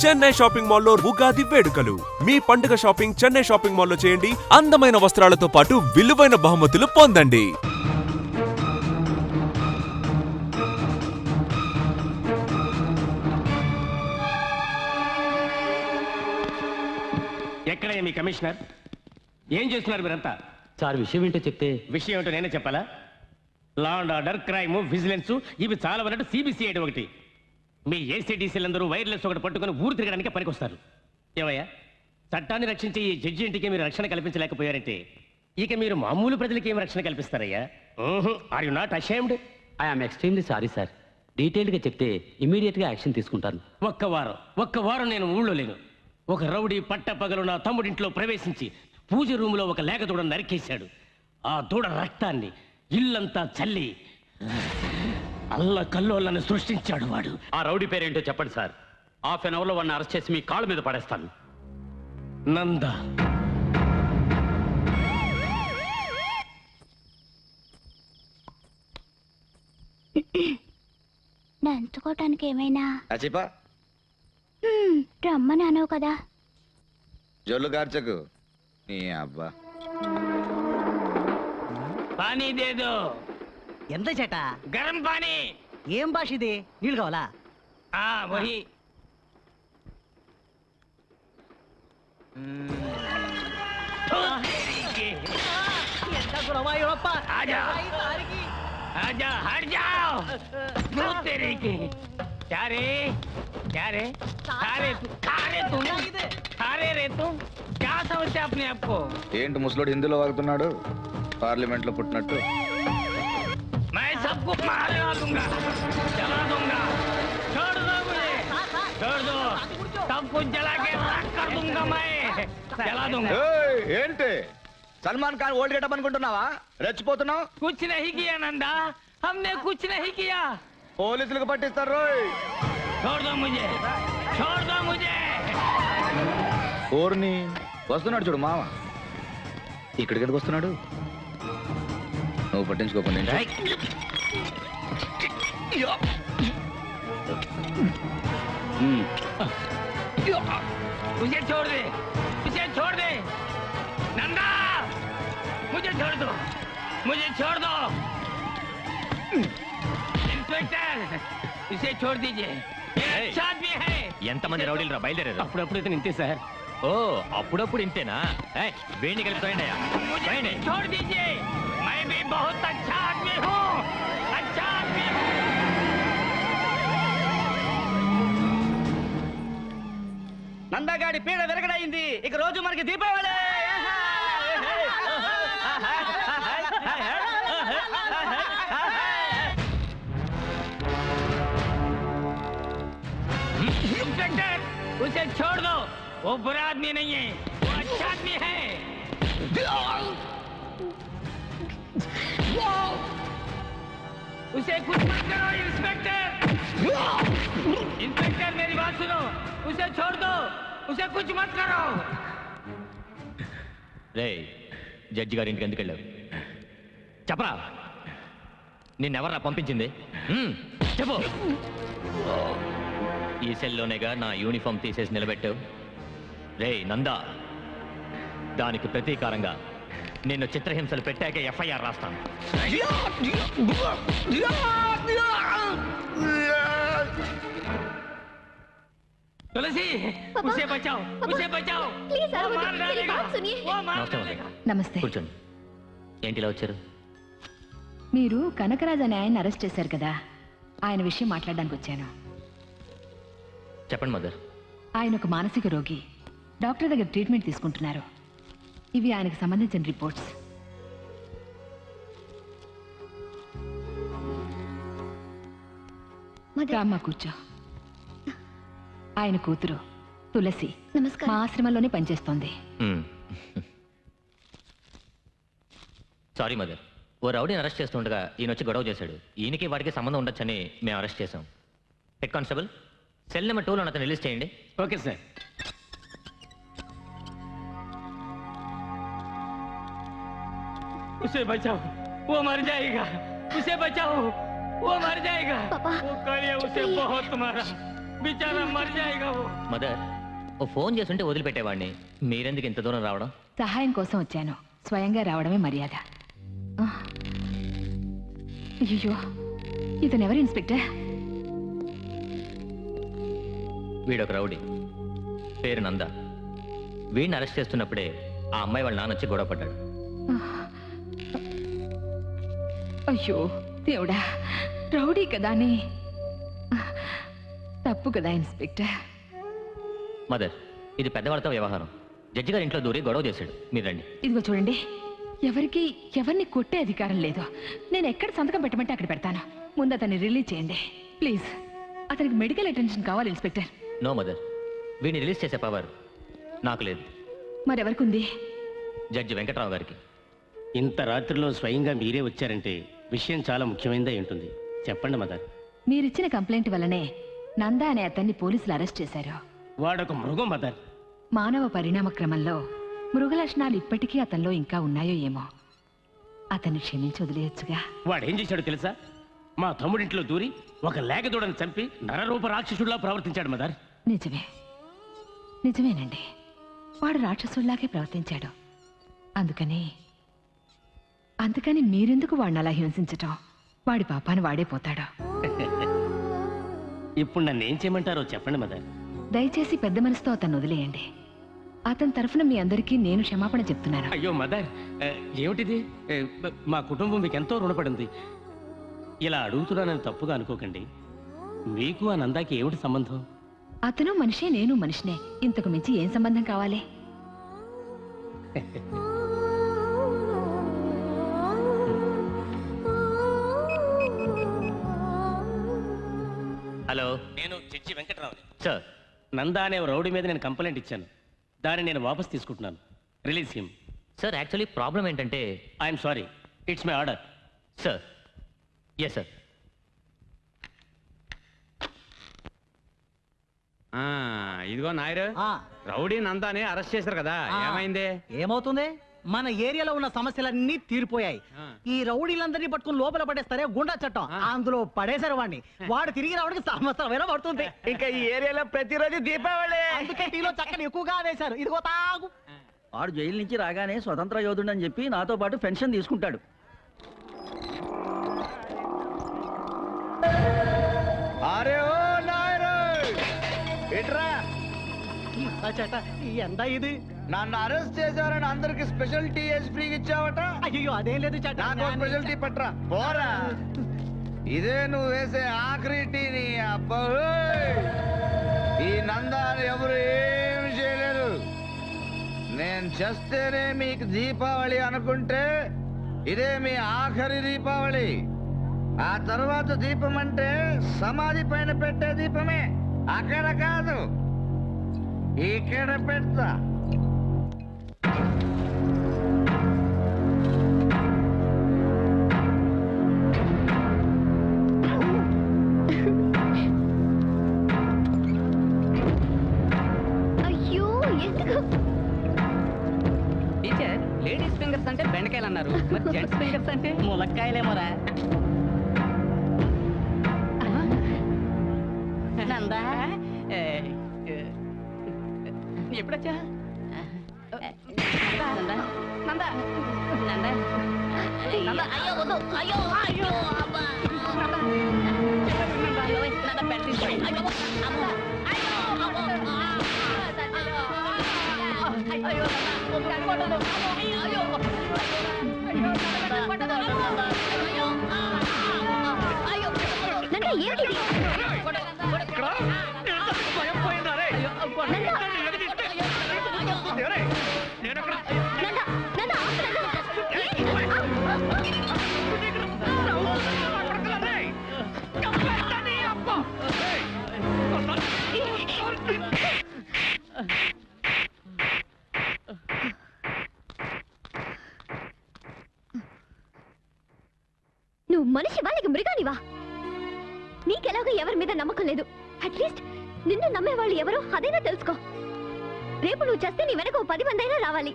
Chennai shopping మాల్లో ఉగాది వేడుకలు. మీ పండుగ షాపింగ్ చెన్నై షాపింగ్ మాల్లో చేయండి. అందమైన వస్త్రాలతో పాటు విలువైన బహుమతులు పొందండి. ఎక్కడయ్యా మీ కమిషనర్? ఏం చేస్తున్నారు మీరంతా? సార్ విషయం ఏంటో చెప్తే. విషయం ఏంటో నేనే చెప్పాలా? Law and order, crime, vigilance ఇవి చాలా వరకు సిబిసిఐడి ఒకటి. మీ ఏసీడీసీలందరూ వైర్లెస్ ఒకటి పట్టుకుని ఊరు తిరగడానికి పనికొస్తారు. ఏమయ్యా, చట్టాన్ని రక్షించే ఈ జడ్జి ఇంటికి మీరు రక్షణ కల్పించలేకపోయారంటే ఇక మీరు మామూలు ప్రజలకి ఏం రక్షణ కల్పిస్తారయ్యా? Are you not ashamed? I'm extremely sorry sir. డీటెయిల్డ్గా చెప్తే ఇమీడియట్గా యాక్షన్ తీసుకుంటాను. ఒక్క వారం నేను ఊళ్ళో లేను. ఒక రౌడీ పట్టపగలు నా తమ్ముడింట్లో ప్రవేశించి పూజ రూములో ఒక లేక దూడ నరికేశాడు. ఆ దూడ రక్తాన్ని ఇల్లంతా చల్లి అల్ల కల్లోలను సృష్టించాడు వాడు. ఆ రౌడీ పేరేంటో చెప్పండి సార్. హాఫ్ అన్ అవర్లో వాడిని అరెస్ట్ చేసి మీ కాళ్ళ మీద పడేస్తాను. నంద. నంచుకోవటానికి ఏమైనా అచిపా రమ్మని అనవు కదా. జొల్లు కార్చకు నీ అబ్బా. పానీ దేదో. ఎంత చేట? గరం పానీ. ఏం భాష ఇది? నీళ్ళు కావాలా? వహి. ఎంత గురవాయూరప్ప. ఆజా. आजा हट जाओ। दूध तेरे की क्या रे रे तुम क्या समझते अपने आप को? ఏంటి ముసలోడు హిందీలో వాగుతున్నాడు? పార్లమెంట్ లో పుట్టినట్టు. मैं सबको मार दूंगा, जला दूंगा। छोड़ दो मुझे, छोड़ दो। सब कुछ जला के राख कर दूंगा मैं, जला दूंगा। ఏంటి సల్మాన్ ఖాన్ ఓల్డ్ గెటప్ అనుకుంటున్నావా? రెచ్చిపోతున్నావు. कुछ नहीं किया नंदा, हमने कुछ नहीं किया। పోలీసులకు పట్టిస్తారు రోయ్. छोड़ दो मुझे, छोड़ दो मुझे। ఓర్ని వస్తున్నాడు చూడు మామ. ఇక్కడికి ఎందుకు వస్తున్నాడు? నువ్వు పట్టించుకోకుండా मुझे छोड़ दे, मुझे छोड़ दे नंदा, मुझे छोड़ दो, मुझे छोड़ दो। इंस्पेक्टर इसे छोड़ दीजिए, ये अच्छा आदमी है। ఎంతమంది రౌడీలు రా బయలుదేరారు? అప్పుడప్పుడు ఇతను ఇంతే సార్. ఓ అప్పుడప్పుడు ఇంతేనా? వేణి కలిపి తోయండి. मुझे छोड़ दीजिए, मैं भी बहुत अच्छा आदमी हूँ, अच्छा आदमी हूँ। నందగాడి పీడ విరగడైంది. ఇక రోజు మనకి దీపావళి. इंस्पेक्टर उसे छोड़ दो, वो बुरा आदमी नहीं है, वो अच्छा आदमी है। उसे कुछ मत करो इंस्पेक्टर, इंस्पेक्टर मेरी बात सुनो, उसे छोड़ दो, उसे कुछ मत करो। రే జడ్జి గారి ఇంటికి ఎందుకు వెళ్ళావు? చెప్పరా, నిన్నెవర్రా పంపించింది? చెప్పు. ఈ సెల్లోనేగా నా యూనిఫామ్ తీసేసి నిలబెట్టావు. రే నందా, దానికి ప్రతీకారంగా నిన్ను చిత్రహింసలు పెట్టాక ఎఫ్ఐఆర్ రాస్తాను. तुलसी उसे बचाओ, उसे बचाओ, प्लीज वो मार डालेगा, वो मार నమస్తే डालेगा। నమస్తే. కూర్చోండి. ఏంటి ఇలా వచ్చారు? మీరు కనకరాజ్ అనే ఆయన అరెస్ట్ చేశారు కదా, ఆయన విషయం మాట్లాడడానికి వచ్చాను. చెప్పండి మదర్. ఆయన ఒక మానసిక రోగి, డాక్టర్ దగ్గర ట్రీట్మెంట్ తీసుకుంటున్నారు. ఇవి ఆయనకు సంబంధించిన రిపోర్ట్స్. రామ్మా కూర్చో. ఆయన కూతురు తులసి మా ఆశ్రమంలోనే పనిచేస్తోంది. సారీ మదర్, ఓ రౌడీని అరెస్ట్ చేస్తుండగా ఈయన వచ్చి గొడవ చేశాడు. ఈయనకి వాడికి సంబంధం ఉండొచ్చని మేము అరెస్ట్ చేశాం. హెడ్ కానిస్టేబుల్, సెల్ నెంబర్ 2లో అతను రిలీజ్ చేయండి. Okay sir. उसे बचाओ, वो मर जाएगा, उसे बचाओ, वो मर जाएगा। पापा, वो कालिया उसे बहुत मारा, बेचारा मर जाएगा वो। మదర్ ఓ ఫోన్ చేస్తుంటే వదిలిపెట్టేవాడిని, మీరెందుకు ఇంత దూరం రావడం? సహాయం కోసం వచ్చాను, స్వయంగా రావడమే మర్యాద. అయ్యో, ఇతనెవరు ఇన్స్పెక్టర్? వీడొక రౌడీ, పేరు నంద. వీడిని అరెస్ట్ చేస్తున్నప్పుడే ఆ అమ్మాయి వాళ్ళ నాన్న వచ్చి గొడవ పడ్డాడు. అయ్యో దేవుడా, రౌడీ కదాని. తప్పు కదా ఇన్స్పెక్టర్. మదర్, ఇది పెద్దవాళ్ళతో వ్యవహారం. జడ్జి గారి ఇంట్లో దూరి గొడవ చేశాడు. మీరు రండి. ఇదిగో చూడండి, ఎవరిని కొట్టే అధికారం లేదు. నేను ఎక్కడ సంతకం పెట్టమంటే అక్కడ పెడతాను. ముందు అతన్ని రిలీజ్ చేయండి ప్లీజ్. అతనికి మెడికల్ అటెన్షన్ కావాలి ఇన్స్పెక్టర్. నో మదర్, వీడిని రిలీజ్ చేసే పవర్ నాకు లేదు. మరెవరికి ఉంది? జడ్జి వెంకట్రావు గారికి. ఇంత రాత్రిలో స్వయంగా మీరే వచ్చారంటే విషయం చాలా ముఖ్యమైనదే ఉంటుంది. చెప్పండి మదర్. మీరిచ్చిన కంప్లైంట్ వల్లనే నందా అనే అతన్ని పోలీసులు అరెస్ట్ చేశారు. వాడొక మృగం మదర్. మానవ పరిణామ క్రమంలో మృగ లక్షణాలు ఇప్పటికీ అతనిలో ఇంకా ఉన్నాయో ఏమో. అతన్ని క్షమించి వదిలేయచ్చుగా. వాడేం చేశాడో తెలుసా? మా తమ్ముడింట్లో దూరి ఒక లేగదూడని చంపి నరరూప రాక్షసుడిలా ప్రవర్తించాడు మదర్. నిజమేనండి, వాడు రాక్షసుల్లాగే ప్రవర్తించాడు. అందుకని మీరెందుకు వాడిని అలా హింసించటం? వాడి పాపాన్ని వాడే పోతాడు. ఇప్పుడు నన్ను ఏం చేయమంటారో చెప్పండి మదర్. దయచేసి పెద్ద మనసుతో అతన్ని వదిలేయండి. అతని తరఫున మీ అందరికీ నేను క్షమాపణ చెప్తున్నాను. అయ్యో మదర్, ఏమిటిది? మా కుటుంబం మీకు ఎంతో రుణపడింది. ఇలా అడుగుతున్నానని తప్పుగా అనుకోకండి. మీకు ఆ నందాకి ఏమిటి సంబంధం? అతను మనిషే, నేను మనిషినే. ఇంతకు మించి ఏం సంబంధం కావాలి? హలో, నేను జడ్జి వెంకట్రావు. సార్. నందా అనే రౌడీ మీద నేను కంప్లైంట్ ఇచ్చాను. దాన్ని నేను వాపస్ తీసుకుంటున్నాను. Release him. Sir, actually problem ఏంటంటే... I'm sorry, it's my order. Sir, yes sir. ఇదిగో నాయరు, రౌడీ నందాని అరెస్ట్ చేశారు కదా, ఏమైంది? ఏమవుతుంది? మన ఏరియాలో ఉన్న సమస్యలన్నీ తీరిపోయాయి. ఈ రౌడీలందరినీ పట్టుకుని లోపల పడేస్తారే గుండా చట్టం, అందులో పడేశారు వాడిని. వాడు తిరిగి రావడానికి సంవత్సరం పడుతుంది. ఇంకా ఈ ఏరియాలో ప్రతిరోజు దీపావళి. అందుకే టీలో చక్కని ఎక్కువగా వేశారు. ఇదిగో తాగు. వాడు జైలు నుంచి రాగానే స్వతంత్ర యోధుడు అని చెప్పి నాతో పాటు పెన్షన్ తీసుకుంటాడు. అరే ఓ నాయరు, ఇట్రా. చేట ఎంత ఇది? నన్ను అరెస్ట్ చేశారని అందరికి స్పెషల్ టీ వేసి ఫ్రీగా ఇచ్చావట. అయ్యో అదేం లేదు చేట. నాకు స్పెషల్ టీ పట్రా, పోరా. ఇదే నువ్వు వేసే ఆఖరి టీ. నీ అబ్బా, ఈ నందాన్ని ఎవరు ఏమి చేయలేరు. నేను చేస్తేనే మీకు దీపావళి అనుకుంటే ఇదే మీ ఆఖరి దీపావళి. ఆ తర్వాత దీపం అంటే సమాధి పైన పెట్టే దీపమే, అక్కడ కాదు, ఇక్కడ పెడతా. అయ్యో ఎందుకు? టీచర్, లేడీస్ ఫింగర్స్ అంటే బెండకాయలు అన్నారు, మరి జెంట్స్ ఫింగర్స్ అంటే ములక్కాయలేమోరా. నందా ఎప్పుడొచ్చా? నందా నందా నందా నందా, అయ్యో వద్దు, అయ్యో అయ్యో అబ్బా, నందా అయ్యో నందా పెట్టింది, అయ్యో అబ్బా, అయ్యో అబ్బా, అయ్యో నందా కొట్టదు, అయ్యో అయ్యో కొట్టదు, అయ్యో అయ్యో నందా ఏంటిది? భయం పోయిందా రే? నువ్వు మనిషి వాళ్ళకి మృగానివా? నీకెలాగో ఎవరి మీద నమ్మకం లేదు. అట్లీస్ట్ నిన్ను నమ్మేవాళ్ళు ఎవరో అదైనా తెలుసుకో. రేపు నువ్వు చేస్తే నీ వెనక 10 మంది అయినా రావాలి.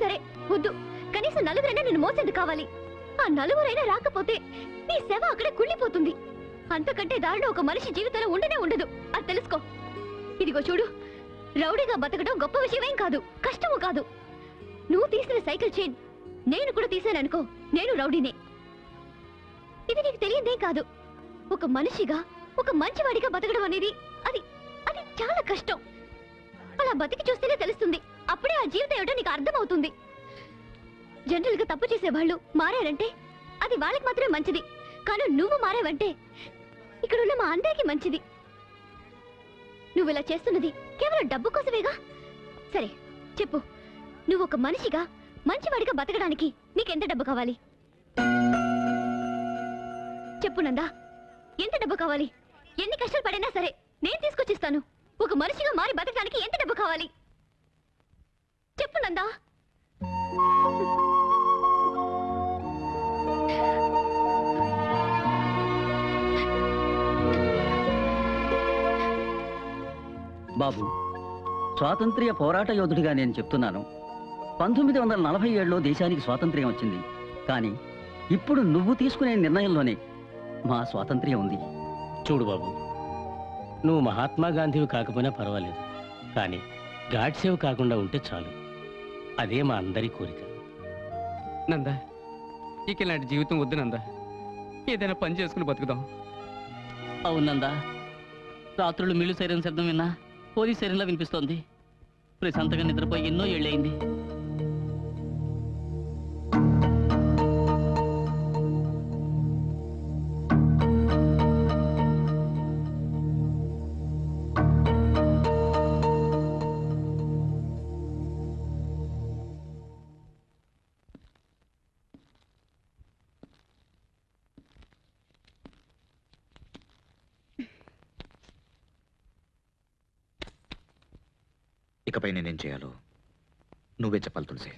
సరే వద్దు, కనీసం 4 నిన్ను మోసేందుకు కావాలి. ఆ 4 రాకపోతే నీ సేవ అక్కడే కుళ్ళిపోతుంది. అంతకంటే దారిలో ఒక మనిషి జీవితంలో ఉండనే ఉండదు, అది తెలుసుకో. ఇదిగో చూడు, రౌడీగా బతకడం గొప్ప విషయమేం కాదు, కష్టము కాదు. నువ్వు తీసిన సైకిల్ చైన్ నేను కూడా తీసాననుకో, నేను రౌడీనే. ఇది నీకు తెలియదేం కాదు. ఒక మనిషిగా, ఒక మంచివాడిగా బతకడం అనేది అది అది చాలా కష్టం. అలా బతికి చూస్తేనే తెలుస్తుంది. అప్పుడే ఆ జీవితం ఏమిటో నీకు అర్థమవుతుంది. జనరల్ గా తప్పు చేసే వాళ్ళు మారారంటే అది వాళ్ళకి మాత్రమే మంచిది. కానీ నువ్వు మారావంటే ఇక్కడున్న మా అందరికీ మంచిది. నువ్వు ఇలా చేస్తున్నది కేవలం డబ్బు కోసమేగా? సరే చెప్పు, నువ్వు ఒక మనిషిగా మంచివాడిగా బతకడానికి నీకెంత డబ్బు కావాలి? చెప్పు నందా, ఎంత డబ్బు కావాలి? ఎన్ని కష్టాలు పడినా సరే నేను తీసుకొచ్చిస్తాను. ఒక మనిషిగా మారి బతకడానికి ఎంత డబ్బు కావాలి చెప్పు నందా. బాబు, స్వాతంత్ర్య పోరాట యోధుడిగా నేను చెప్తున్నాను. 1947లో దేశానికి స్వాతంత్ర్యం వచ్చింది. కానీ ఇప్పుడు నువ్వు తీసుకునే నిర్ణయంలోనే మా స్వాతంత్ర్యం ఉంది. చూడు బాబు, నువ్వు మహాత్మా గాంధీవి కాకపోయినా పర్వాలేదు, కానీ గాడ్సేవ్ కాకుండా ఉంటే చాలు. అదే మా అందరి కోరిక. నందా, ఇక ఇలాంటి జీవితం వద్దు నందా. ఏదైనా పని చేసుకుని బతుకుదాం. అవునందా, రాత్రులు మిల్లు సైరన్ శబ్దం విన్నా పోలీస్ సైరన్లా వినిపిస్తోంది. ప్రశాంతంగా నిద్రపోయి ఎన్నో ఏళ్ళయింది. ఇకపై నేనేం చేయాలో నువ్వే చెప్పాలి తులసి.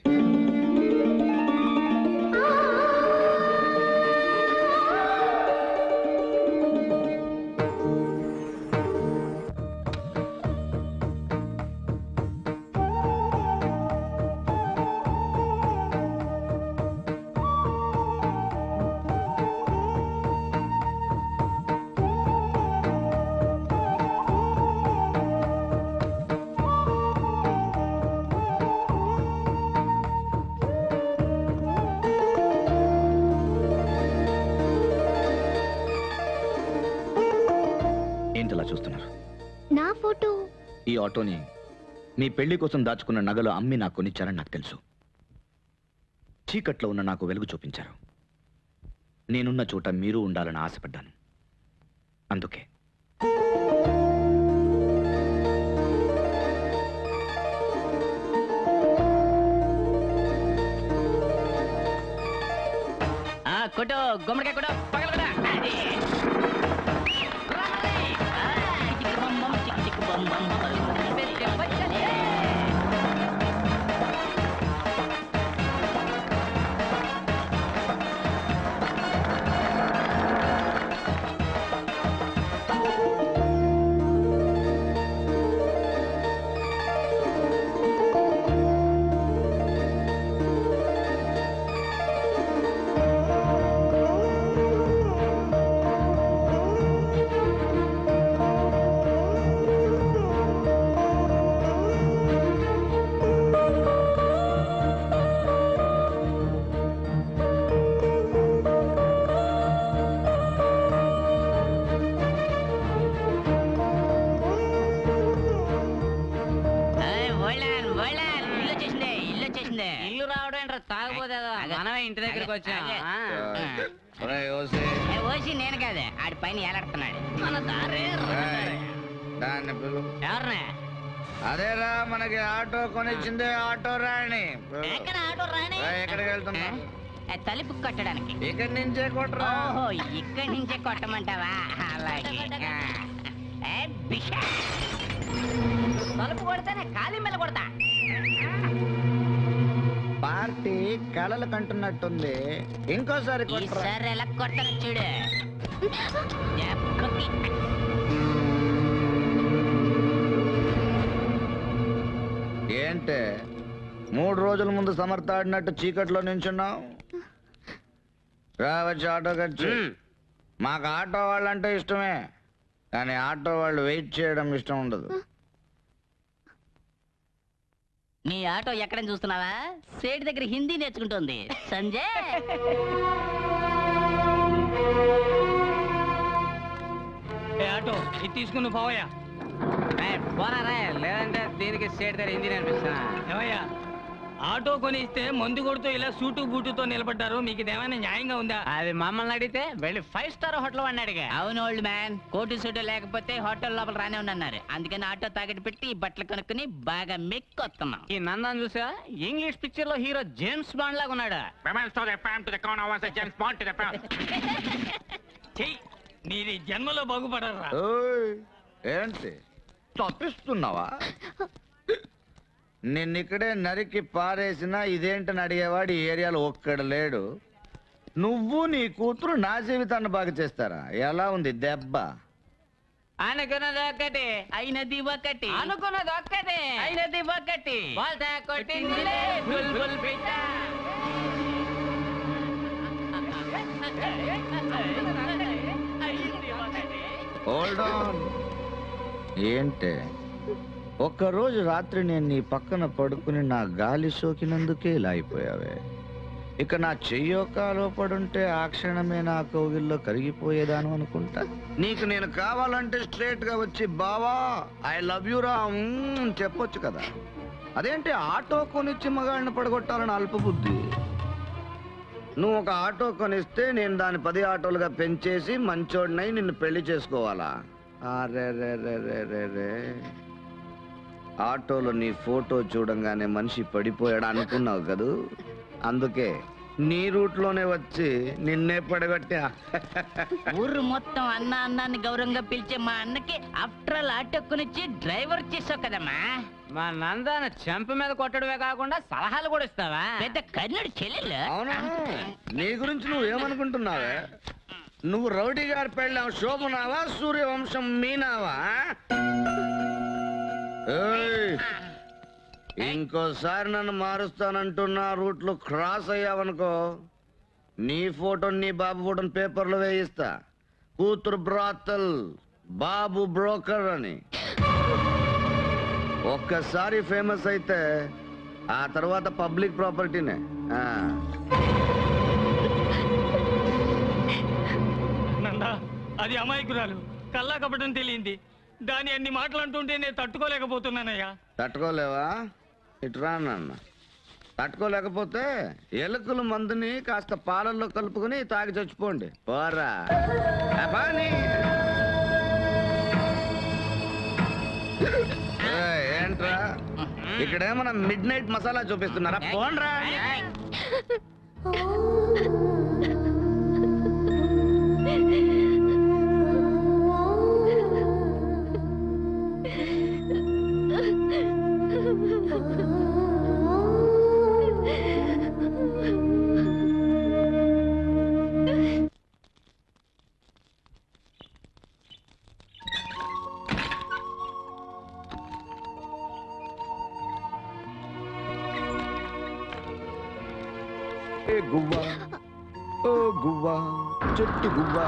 ఏంటలా చూస్తున్నారు? నా ఫోటో. ఈ ఆటోని మీ పెళ్లి కోసం దాచుకున్న నగలు అమ్మి నాకు కొనిచ్చారని నాకు తెలుసు. చీకట్లో ఉన్న నాకు వెలుగు చూపించారు. నేనున్న చోట మీరు ఉండాలని ఆశపడ్డాను. అందుకే కొట్టు, గుమ్మడికాయ కొట్టు, పగల కొట్టు. ఇల్లు రావడం ఏంట్రా తాగబోదేదో. మనమే ఇంటి దగ్గరికి వచ్చాం. ఓసి నేను కాదే, ఆడి పైన ఏలాడుతున్నాడు. మన దారి ఎవరినే? అదేరా మనకి ఆటో కొనిచ్చింది, ఆటో రాణి. ఎక్కడ ఆటో రాని? ఎక్కడికి వెళ్తున్నా? తలుపు కొట్టడానికి. ఇక్కడి నుంచే కొట్టరా. ఓహో, ఇక్కడి నుంచే కొట్టమంటావా? అలాగే. తలుపు కొడితేనే ఖాళీ మీద కొడతా. పార్టీ కళలు కంటున్నట్టుంది, ఇంకోసారి ఈసారి ఎలా కొడతాను చూడు. ఏంటే 3 రోజుల ముందు సమర్థ ఆడినట్టు చీకట్లో నించున్నావు? రావచ్చు ఆటో ఖర్చు. మాకు ఆటో వాళ్ళంటే ఇష్టమే, కానీ ఆటో వాళ్ళు వెయిట్ చేయడం ఇష్టం ఉండదు. నీ ఆటో ఎక్కడని చూస్తున్నావా? సేటు దగ్గర హిందీ నేర్చుకుంటోంది సంజయ్. ఆటో ఇది తీసుకుని పోవయ్యా. పోనారా, లేదంటే దీనికి సేట్ దగ్గర హిందీ నేర్పిస్తున్నా. ఏమయ్యా, ఆటో కొని ఇస్తే మందు కొడుతూ ఇలా సూటు బూటుతో నిలబడ్డారు, మీకు ఇదేమైనా న్యాయంగా ఉందా? అది మమ్మల్ని అడిగితే వెళ్ళి 5 స్టార్ హోటల్ వాడిని అడిగా. అవును ఓల్డ్ మ్యాన్, కోటు సూటు లేకపోతే హోటల్ లోపల రానే ఉండన్నారు. అందుకని ఆటో తాకట్టు పెట్టి ఈ బట్టలు కొనుక్కుని బాగా మెక్కొస్తున్నాం. ఈ నందాన్ని చూసా, ఇంగ్లీష్ పిక్చర్ లో హీరో జేమ్స్ బాండ్ లాగా ఉన్నాడు. చెయ్యి, నీది జన్మలో బాగుపడరా. ఓయ్, ఏంటి తప్పిస్తున్నావా? నిన్నిక్కడే నరికి పారేసినా ఇదేంటని అడిగేవాడు ఈ ఏరియాలో ఒక్కడు లేడు. నువ్వు నీ కూతురు నా జీవితాన్ని బాగా చేస్తారా? ఎలా ఉంది దెబ్బ? అనుకున్నది ఒకటి, అయినది ఒకటి, అనుకున్నది ఒక్కటి, అయినది ఒకటి. వాళ్ళ కొట్టిందిలే బుల్బుల్ పిట్ట. Hold on. ఏంటే ఒక్కరోజు రాత్రి నేను నీ పక్కన పడుకుని నా గాలి సోకినందుకే ఇలా అయిపోయావే. ఇక నా చెయ్యో కాలో పడుంటే ఆ క్షణమే నా కోగిల్లో కరిగిపోయేదాను అనుకుంటా. నీకు నేను కావాలంటే స్ట్రేట్ గా వచ్చి బావా ఐ లవ్ యూ రా అని చెప్పొచ్చు కదా. అదేంటి ఆటో కొనిచ్చి మగాళ్ళని పడగొట్టాలని అల్పబుద్ధి. నువ్వు ఒక ఆటో కొనిస్తే నేను దాన్ని 10 ఆటోలుగా పెంచేసి మంచోడినై నిన్ను పెళ్లి చేసుకోవాలా? అరే రే రే రే రే రే, ఆటోలో నీ ఫోటో చూడంగానే మనిషి పడిపోయాడు అనుకున్నావు కదూ, అందుకే నీ రూట్లోనే వచ్చి నిన్నే పడగొట్టా. ఊరు మొత్తం అన్న అన్నాన్ని గౌరవంగా పిలిచే మా అన్నకి ఆఫ్టర్ ఆల్ ఆటో కొనిచ్చి డ్రైవర్ చేసావు కదమ్మా. మా నందాన్ని చెంప మీద కొట్టడమే కాకుండా సలహాలు కూడా ఇస్తావా? పెద్ద కర్ణుడు చెల్లెలు. అవునా? నీ గురించి నువ్వేమనుకుంటున్నావే? నువ్వు రౌడీ గారి పెళ్ళాం శోభనావా, సూర్యవంశం మీనావా? ఏయ్, ఇంకోసారి నన్ను మారుస్తానంటున్నా రూట్లో క్రాస్ అయ్యావనుకో, నీ ఫోటోని నీ బాబు ఫోటోని పేపర్లో వేయిస్తా. కూతురు బ్రాతల్, బాబు బ్రోకర్ అని. ఒక్కసారి ఫేమస్ అయితే ఆ తర్వాత పబ్లిక్ ప్రాపర్టీనే. నందా, అది అమాయకురాలు, కల్లా కపటం తెలియంది. దాని అన్ని మాటలు అంటుంటే నేను తట్టుకోలేకపోతున్నానయ్యా. తట్టుకోలేవా? ఇటురా నాన్న. తట్టుకోలేకపోతే ఎలుకల మందుని కాస్త పాలల్లో కలుపుకొని తాగి చచ్చిపోండి. పోరా ఏంట్రా ఇక్కడేమన్నా మిడ్ నైట్ మసాలా చూపిస్తున్నారా? పోండ్రా. గువ్వా ఓ గువ్వా చెట్టు గువ్వా,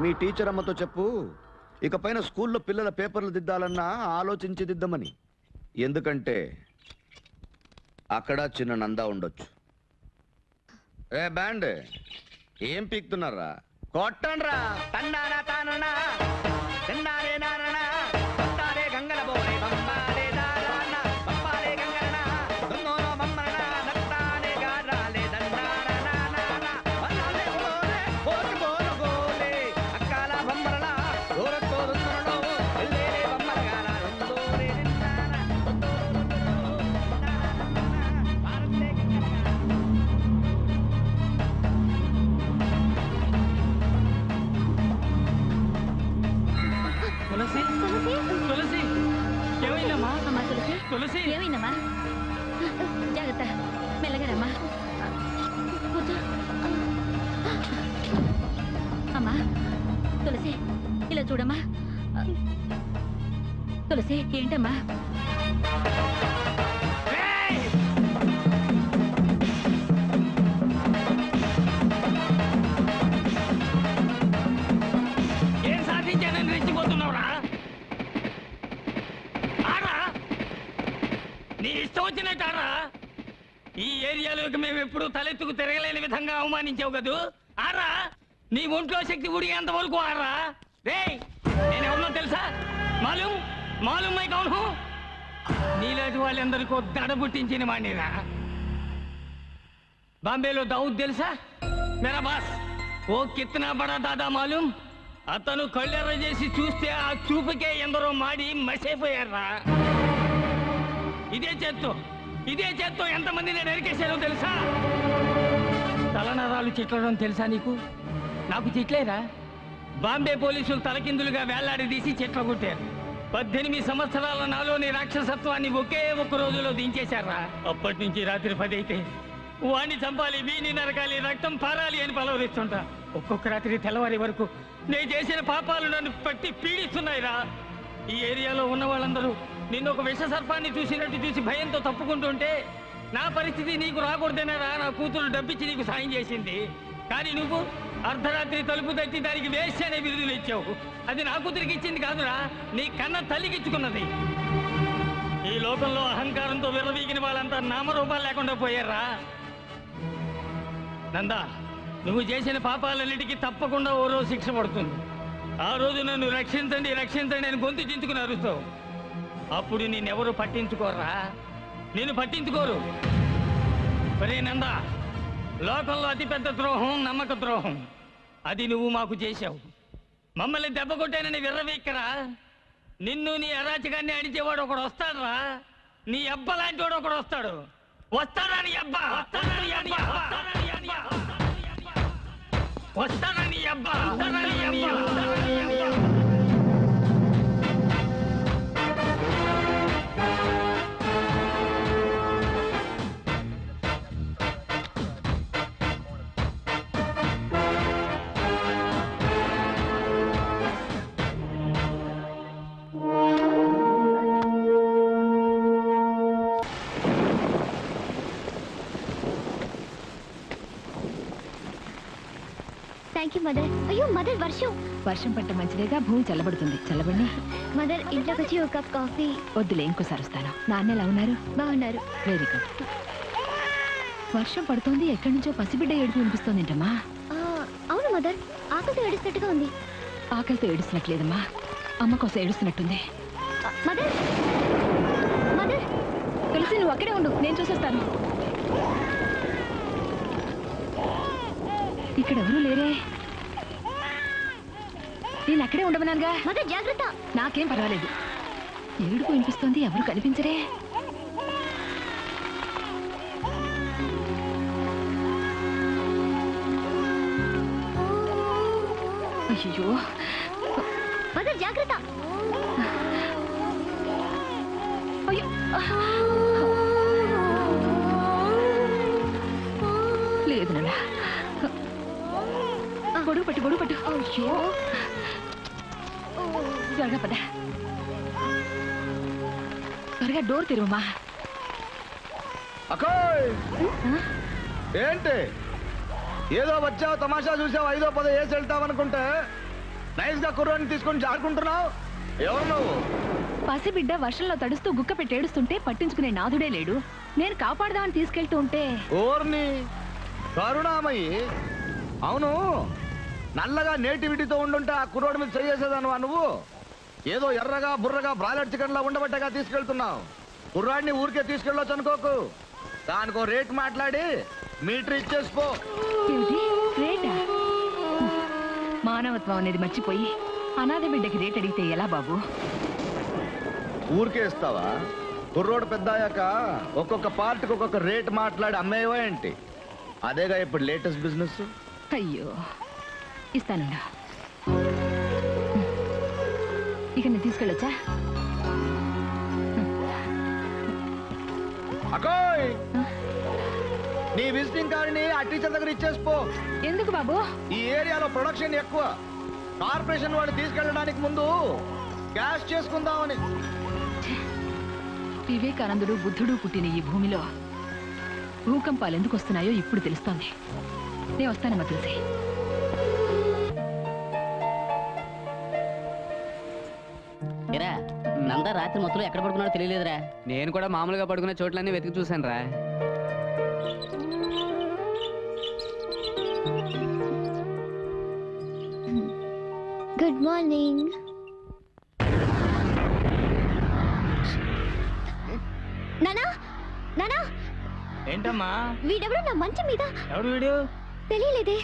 మీ టీచర్ అమ్మతో చెప్పు ఇకపైన స్కూల్లో పిల్లల పేపర్లు దిద్దాలన్నా ఆలోచించి దిద్దమని. ఎందుకంటే అక్కడ చిన్న నందా ఉండొచ్చు. ఏ బ్యాండ్ ఏం పీక్తున్నారా? కొట్టండ్రా. తండానా తాననా తండానే నాననా తండానే గంగల బోలే బంబాలే దారానా బంబాలే గంగలనా దొంగోనో బొమ్మలనా దత్తానే గారాలే దండానా నానా వన్నాలే ఓలే ఓకి బోలు గోలే అక్కాల బొమ్మలనా దూరతో దున్ననో ఎల్లేలే బొమ్మలగాల దొందోరే నిన్నానా భారతే గంగలగా. తులసి, తులసి, ఏమైందమ్మా? అమ్మా తులసి, తులసి, ఏమైందమ్మా? జాగ్రత్త, మెల్లగా రమ్మా. కూర్చో. అమ్మా తులసి, ఇలా చూడమ్మా. తులసి, ఏంటమ్మా? నీ ఇష్టం వచ్చినట్టారా? ఈ ఏరియాలోకి మేము ఎప్పుడు తలెత్తుకు తిరగలేని విధంగా అవమానించావు కదూ? ఆరా, నీ ఒంట్లో శక్తి ఉడిగేంత వరకు ఆరా. రేయ్, నేనెవరినో తెలుసా? మాలూం మాలూం మై కౌన్ హూ? నీలాంటి వాళ్ళందరికీ దడ పుట్టించిన వాణ్ణిరా. బాంబేలో దావుద్ తెలుసా? మేరా బాస్ ఓ కిత్నా బడా దాదా మాలూం. అతను కళ్ళెర్ర చేసి చూస్తే ఆ చూపుకే ఎందరో మాడి మసైపోయారా. ఇదే చేత్తో ఎంతమంది నేను ఎరికేశానో తెలుసా? తలనరాలు చిట్లడం తెలుసా నీకు? నాకు చిట్లేరా? బాంబే పోలీసులు తలకిందులుగా వేలాడదీసి చిట్ల కొట్టారు. 18 సంవత్సరాల నాలోని రాక్షసత్వాన్ని ఒకే ఒక్క రోజులో దించేశారా. అప్పటి నుంచి రాత్రి 10 అయితే వాణ్ణి చంపాలి, వీణి నరకాలి, రక్తం పారాలి అని పలవరిస్తుంటా. ఒక్కొక్క రాత్రి తెల్లవారి వరకు నేను చేసిన పాపాలు నన్ను పట్టి పీడిస్తున్నాయిరా. ఈ ఏరియాలో ఉన్న వాళ్ళందరూ నిన్ను ఒక విష సర్పాన్ని చూసినట్టు చూసి భయంతో తప్పుకుంటుంటే నా పరిస్థితి నీకు రాకూడదేనారా. నా కూతురు డబ్బిచ్చి నీకు సాయం చేసింది, కానీ నువ్వు అర్ధరాత్రి తలుపు తట్టి దానికి వేస్ట్ అనే బిరుదులు ఇచ్చావు. అది నా కూతురికి ఇచ్చింది కాదురా, నీ కన్న తల్లికి ఇచ్చుకున్నది. ఈ లోకంలో అహంకారంతో విర్రవీగిన వాళ్ళంతా నామరూపాలు లేకుండా పోయారా. నందా, నువ్వు చేసిన పాపాలన్నిటికీ తప్పకుండా ఓ రోజు శిక్ష పడుతుంది. ఆ రోజు నన్ను రక్షించండి రక్షించండి అని గొంతు చించుకుని అరుస్తావు. అప్పుడు నిన్నెవరు పట్టించుకోరా, నేను పట్టించుకోరు. ఒరే నందా, లోకంలో అతిపెద్ద ద్రోహం నమ్మక ద్రోహం. అది నువ్వు మాకు చేశావు. మమ్మల్ని దెబ్బ కొట్టానని విర్రవీక్కరా. నిన్ను నీ అరాచకాన్ని అడిచేవాడు ఒకడు వస్తాడురా. నీ అబ్బ లాంటి వాడు ఒకడు వస్తాడు. వస్తాడా నీ అబ్బా? వస్తాడా నీ అబ్బా? వస్తాడా నీ అబ్బా? వస్తాడా నీ అబ్బా? Thank you mother. అయ్యో మదర్, వర్షం పట్ట మంచిదేగా, భూమి చల్లబడుతుంది. చల్లబడి మదర్, ఇంట్లోకి వచ్చి ఒక కప్ కాఫీ. వద్దులే, ఇంకోసారి వస్తాను. నాన్న ఎలా ఉన్నారు? బాగున్నారు. Very good. వర్షం పడుతోంది, ఎక్కడి నుంచో పసిబిడ్డ ఏడుపు వినిపిస్తోందేంటమ్మా? అవును మదర్, ఆకలితో ఏడుస్తున్నట్టుగా ఉంది. ఆకలితో ఏడుస్తున్నట్లేదమ్మా, అమ్మ కోసం ఏడుస్తున్నట్టుంది. మదర్ మదర్, తులసి నువ్వు అక్కడే ఉండు, నేను చూసేస్తాను. ఇక్కడ ఎవరూ లేరే. నేను అక్కడే ఉండమన్నానుగా. మదర్ జాగ్రత్త. నాకేం పర్వాలేదు. ఏడుపు వినిపిస్తోంది, ఎవరు కనిపించరే. అయ్యో మదర్ జాగ్రత్త. అయ్యో లేదు నాన్న, గొడుగు పట్టు. అయ్యో త్వరగా పద, త్వరగా డోర్ తెరువమ్మా. అకోయ్, ఏంటి ఏదో వచ్చావు, తమాషా చూసావు, 5ో 10 వేసి వెళ్తావనుకుంటే నైస్ గా కుర్రాన్ని తీసుకొని జారుకుంటున్నావు. ఎవరు నువ్వు? పసిబిడ్డ వర్షంలో తడుస్తూ గుక్క పెట్టి ఏడుస్తుంటే పట్టించుకునే నాథుడే లేడు. నేను కాపాడదామని తీసుకెళ్తూ ఉంటే. ఓర్ని కరుణామయ్యి, అవును నల్లగా నేటివిటీతో ఉండుంటే ఆ కుర్రోడి మీద చేసేదానువా నువ్వు? ఏదో ఎర్రగా బుర్రగా బ్రాయిలర్ చికెన్ లా ఉండబట్టగా తీసుకెళ్తున్నావు. కుర్రాడిని ఊరికే తీసుకెళ్ళొచ్చు అనుకోకు. దానికో రేట్ మాట్లాడి మీటర్ ఇచ్చేసిపో. రేటా? మానవత్వం అనేది మర్చిపోయి అనాథ బిడ్డకి రేట్ అడిగితే ఎలా బాబు? ఊరికే ఇస్తావా? కుర్రోడు పెద్ద అయ్యాక ఒక్కొక్క పార్ట్కి ఒక్కొక్క రేట్ మాట్లాడి అమ్మేవా ఏంటి? అదేగా ఇప్పుడు లేటెస్ట్ బిజినెస్. అయ్యో, ఇస్తానుండా. ఇక నేను తీసుకెళ్ళొచ్చా? అకోయ్, నీ విజిటింగ్ కార్డుని ఆ టీచర్ దగ్గర ఇచ్చేసిపో. ఎందుకు బాబు? ఈ ఏరియాలో ప్రొడక్షన్ ఎక్కువ. కార్పొరేషన్ వాడు తీసుకెళ్ళడానికి ముందు క్యాష్ చేసుకుందామని. వివేకానందుడు బుద్ధుడు పుట్టిన ఈ భూమిలో భూకంపాలు ఎందుకు వస్తున్నాయో ఇప్పుడు తెలుస్తోంది. నేను వస్తానమ్మా తులసి. నంద రాత్రి మొత్తం ఎక్కడ పడుకున్నాడో తెలియలేదురా. నేను కూడా మామూలుగా పడుకునే చోట్లన్నీ వెతికి చూశాను రా. Good morning. నానా నానా, ఏంటమ్మా? వీడెవడో నా మంచం మీద. ఎవడు వీడు? తెలియలేదే.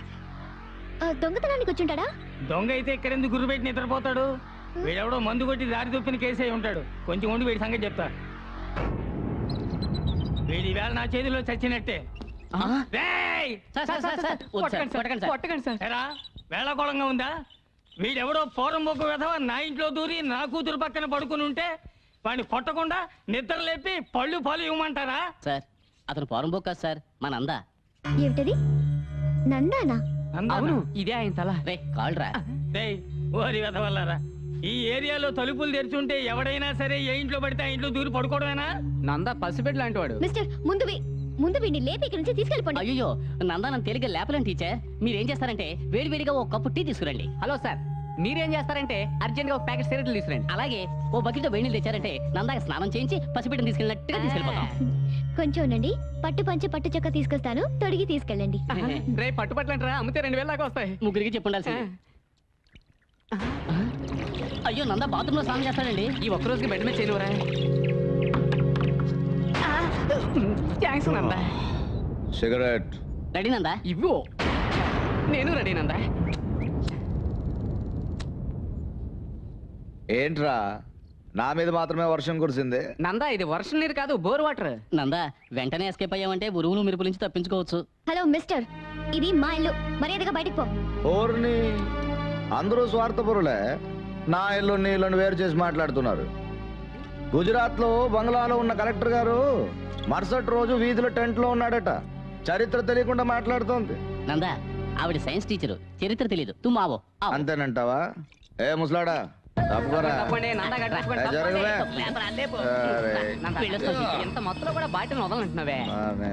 దొంగతనానికి వచ్చుంటాడా? దొంగ అయితే ఇక్కడెందుకు గుర్రుపెట్టి నిద్రపోతాడు? వీడెవడో మందు కొట్టి దారి తొప్పిన కేసే ఉంటాడు. కొంచెం ఉండి వీడి సంగతి చెప్తా. వీడి వేళ నా చేతిలో చచ్చినట్టే. రేయ్! కొట్టకండి సార్. ఎరా, వేళకోళంగా ఉందా? వీడెవడో పూర్వం బొగ్గు వెధవ నా ఇంట్లో దూరి నా కూతురు పక్కన పడుకుని ఉంటే వాడిని కొట్టకుండా నిద్ర లేపి పళ్ళు పాలు ఇవ్వమంటారా? సార్ అతను పోరం బొక్క సార్, మా నంద. ఏమిటది? నందానా? అవును, ఇదే ఆయన తల. రే కాల్రా. రేయ్, ఓరి వెధవల్లారా, ఈ ఏరియాలో తలుపులు తెరుచుంటే ఎవడైనా సరే ఏ ఇంట్లో పడితే ఆ ఇంట్లో దూరి పడుకోవడమేనా? నంద పసిపెట్టి లాంటి వాడు. మిస్టర్, ముందు వీడిని లేపి ఇక్కడి నుంచి తీసుకెళ్ళిపోండి. అయ్యో నంద నన్ను తేలిగ్గా లేపలేను టీచర్. మీరేం చేస్తారంటే వేడివేడిగా ఒక కప్పు టీ తీసుకురండి. హలో సార్, మీరేం చేస్తారంటే అర్జెంట్ గా ఒక ప్యాకెట్ సిగరెట్లు తీసుకురండి. అలాగే ఓ బకెట్ వేడి నీళ్ళు తెచ్చారంటే నందాక స్నానం చేయించి పసిబిడ్డను తీసుకెళ్ళినట్టుగా తీసుకెళ్ళిపోతాం. కొంచెం ఉండండి, పట్టు పంచి పట్టు చక్క తీసుకొస్తాను, తొడిగి తీసుకెళ్ళండి. రే పట్టుపట్లంటారా, అమ్మితే 2000 దాకా వస్తాయి. ముగ్గురికి చెప్పుండాల్సింది. అయ్యో నంద బాత్రూంలో స్నానం చేస్తాడండి. ఈ ఒక్క రోజుకి బెడ్ మీద చేయనురా. Thanks Nanda. Cigarette ready Nanda? ఇవ్వు. నేను రెడీ నంద. ఏంట్రా, నా మీద మాత్రమే వర్షం కురిసింది? నంద ఇది వర్షం నీరు కాదు, బోర్ వాటర్. నందా వెంటనే ఎస్కేప్ అయ్యామంటే ఉరువులు మెరుపుల నుంచి తప్పించుకోవచ్చు. హలో మిస్టర్, ఇది మా ఇల్లు, మర్యాదగా బయటికి పో. ఓర్ని, అందరూ స్వార్థపరులే. నా ఇల్లు నీ ఇల్లుని వేరు చేసి మాట్లాడుతున్నారు. గుజరాత్ లో బంగ్లాలో ఉన్న కలెక్టర్ గారు మరుసటి రోజు వీధిలో టెంట్ లో ఉన్నాడట. చరిత్ర తెలియకుండా మాట్లాడుతోంది. నందా ఆవిడ సైన్స్ టీచరు, చరిత్ర తెలియదు. తుమ్మావో అంతేనంటావా? ఏ ముసలాడా, తప్పుకోరా. తప్పండి, నంద గట్ట తప్పండి, ఏ, జరగవే. తప్పండి. అరే. నంద, ఇంత మొత్తంలో కూడా బాటిని వదలంటున్నావే. ఆమె.